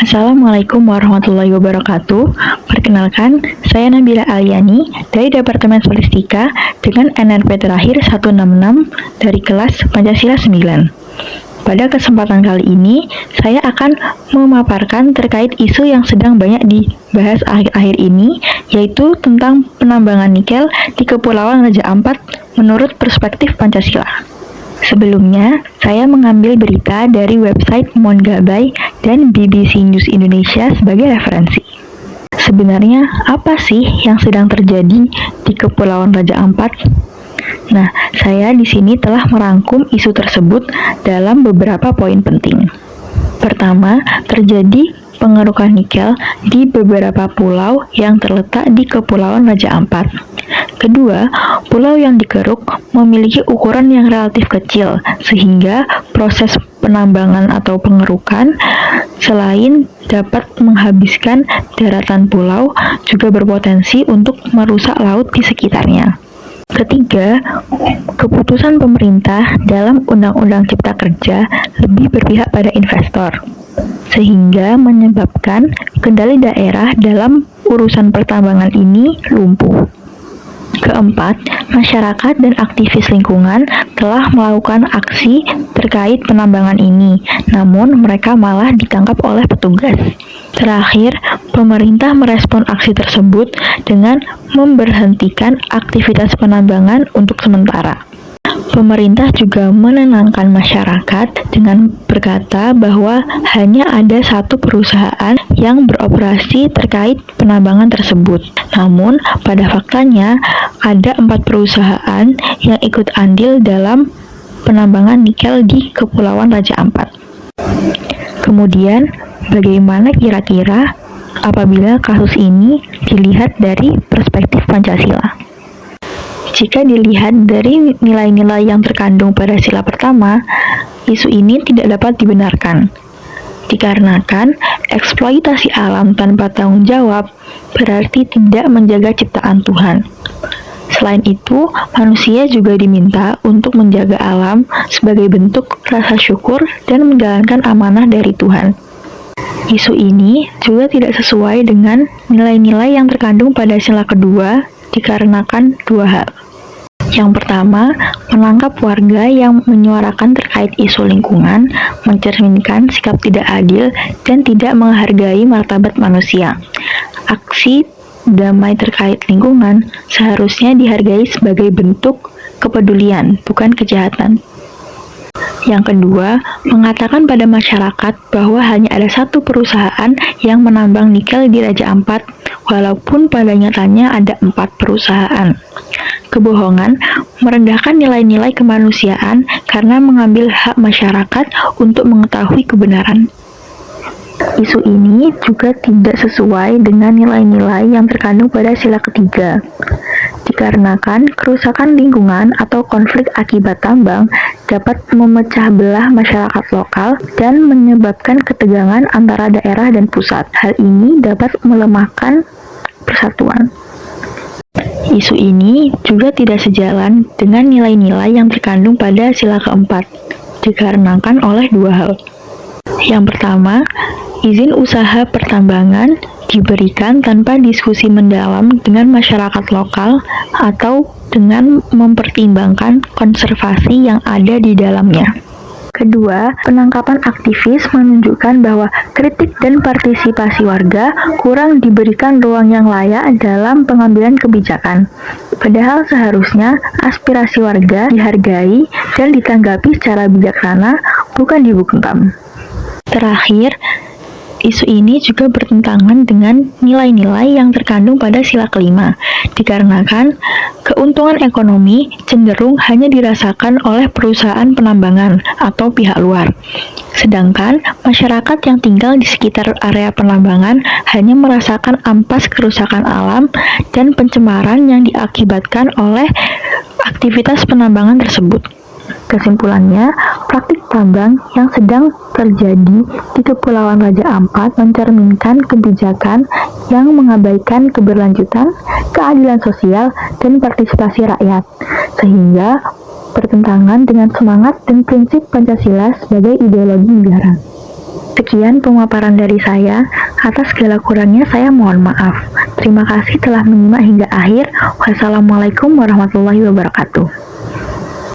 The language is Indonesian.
Assalamualaikum warahmatullahi wabarakatuh. Perkenalkan, saya Nabila Aliani dari Departemen Solistika dengan NRP terakhir 166 dari kelas Pancasila 9. Pada kesempatan kali ini, saya akan memaparkan terkait isu yang sedang banyak dibahas akhir-akhir ini, yaitu tentang penambangan nikel di Kepulauan Raja Ampat menurut perspektif Pancasila. Sebelumnya, saya mengambil berita dari website Mongabay dan BBC News Indonesia sebagai referensi. Sebenarnya, apa sih yang sedang terjadi di Kepulauan Raja Ampat? Nah, saya di sini telah merangkum isu tersebut dalam beberapa poin penting. Pertama, terjadi pengerukan nikel di beberapa pulau yang terletak di Kepulauan Raja Ampat. Kedua, pulau yang dikeruk memiliki ukuran yang relatif kecil, sehingga proses penambangan atau pengerukan selain dapat menghabiskan daratan pulau, juga berpotensi untuk merusak laut di sekitarnya. Ketiga, keputusan pemerintah dalam Undang-Undang Cipta Kerja lebih berpihak pada investor, sehingga menyebabkan kendali daerah dalam urusan pertambangan ini lumpuh. Keempat, masyarakat dan aktivis lingkungan telah melakukan aksi terkait penambangan ini, namun mereka malah ditangkap oleh petugas. Terakhir, pemerintah merespon aksi tersebut dengan memberhentikan aktivitas penambangan untuk sementara. Pemerintah juga menenangkan masyarakat dengan berkata bahwa hanya ada satu perusahaan yang beroperasi terkait penambangan tersebut. Namun, pada faktanya ada 4 perusahaan yang ikut andil dalam penambangan nikel di Kepulauan Raja Ampat. Kemudian, bagaimana kira-kira apabila kasus ini dilihat dari perspektif Pancasila? Jika dilihat dari nilai-nilai yang terkandung pada sila pertama, isu ini tidak dapat dibenarkan. Dikarenakan eksploitasi alam tanpa tanggung jawab berarti tidak menjaga ciptaan Tuhan. Selain itu, manusia juga diminta untuk menjaga alam sebagai bentuk rasa syukur dan menjalankan amanah dari Tuhan. Isu ini juga tidak sesuai dengan nilai-nilai yang terkandung pada sila kedua dikarenakan dua hal. Yang pertama, menangkap warga yang menyuarakan terkait isu lingkungan mencerminkan sikap tidak adil dan tidak menghargai martabat manusia. Aksi damai terkait lingkungan seharusnya dihargai sebagai bentuk kepedulian, bukan kejahatan. Yang kedua, mengatakan pada masyarakat bahwa hanya ada satu perusahaan yang menambang nikel di Raja Ampat, walaupun pada nyatanya ada 4 perusahaan. Kebohongan merendahkan nilai-nilai kemanusiaan karena mengambil hak masyarakat untuk mengetahui kebenaran. Isu ini juga tidak sesuai dengan nilai-nilai yang terkandung pada sila ketiga. Dikarenakan kerusakan lingkungan atau konflik akibat tambang dapat memecah belah masyarakat lokal dan menyebabkan ketegangan antara daerah dan pusat. Hal ini dapat melemahkan persatuan. Isu ini juga tidak sejalan dengan nilai-nilai yang terkandung pada sila keempat, dikarenakan oleh dua hal. Yang pertama, izin usaha pertambangan diberikan tanpa diskusi mendalam dengan masyarakat lokal atau dengan mempertimbangkan konservasi yang ada di dalamnya. Kedua, penangkapan aktivis menunjukkan bahwa kritik dan partisipasi warga kurang diberikan ruang yang layak dalam pengambilan kebijakan. Padahal seharusnya aspirasi warga dihargai dan ditanggapi secara bijaksana, bukan dibungkam. Terakhir, isu ini juga bertentangan dengan nilai-nilai yang terkandung pada sila kelima, dikarenakan keuntungan ekonomi cenderung hanya dirasakan oleh perusahaan penambangan atau pihak luar. Sedangkan masyarakat yang tinggal di sekitar area penambangan hanya merasakan ampas kerusakan alam dan pencemaran yang diakibatkan oleh aktivitas penambangan tersebut. Kesimpulannya, praktik tambang yang sedang terjadi di Kepulauan Raja Ampat mencerminkan kebijakan yang mengabaikan keberlanjutan, keadilan sosial, dan partisipasi rakyat, sehingga bertentangan dengan semangat dan prinsip Pancasila sebagai ideologi negara. Sekian pemaparan dari saya. Atas segala kurangnya saya mohon maaf. Terima kasih telah menyimak hingga akhir. Wassalamualaikum warahmatullahi wabarakatuh.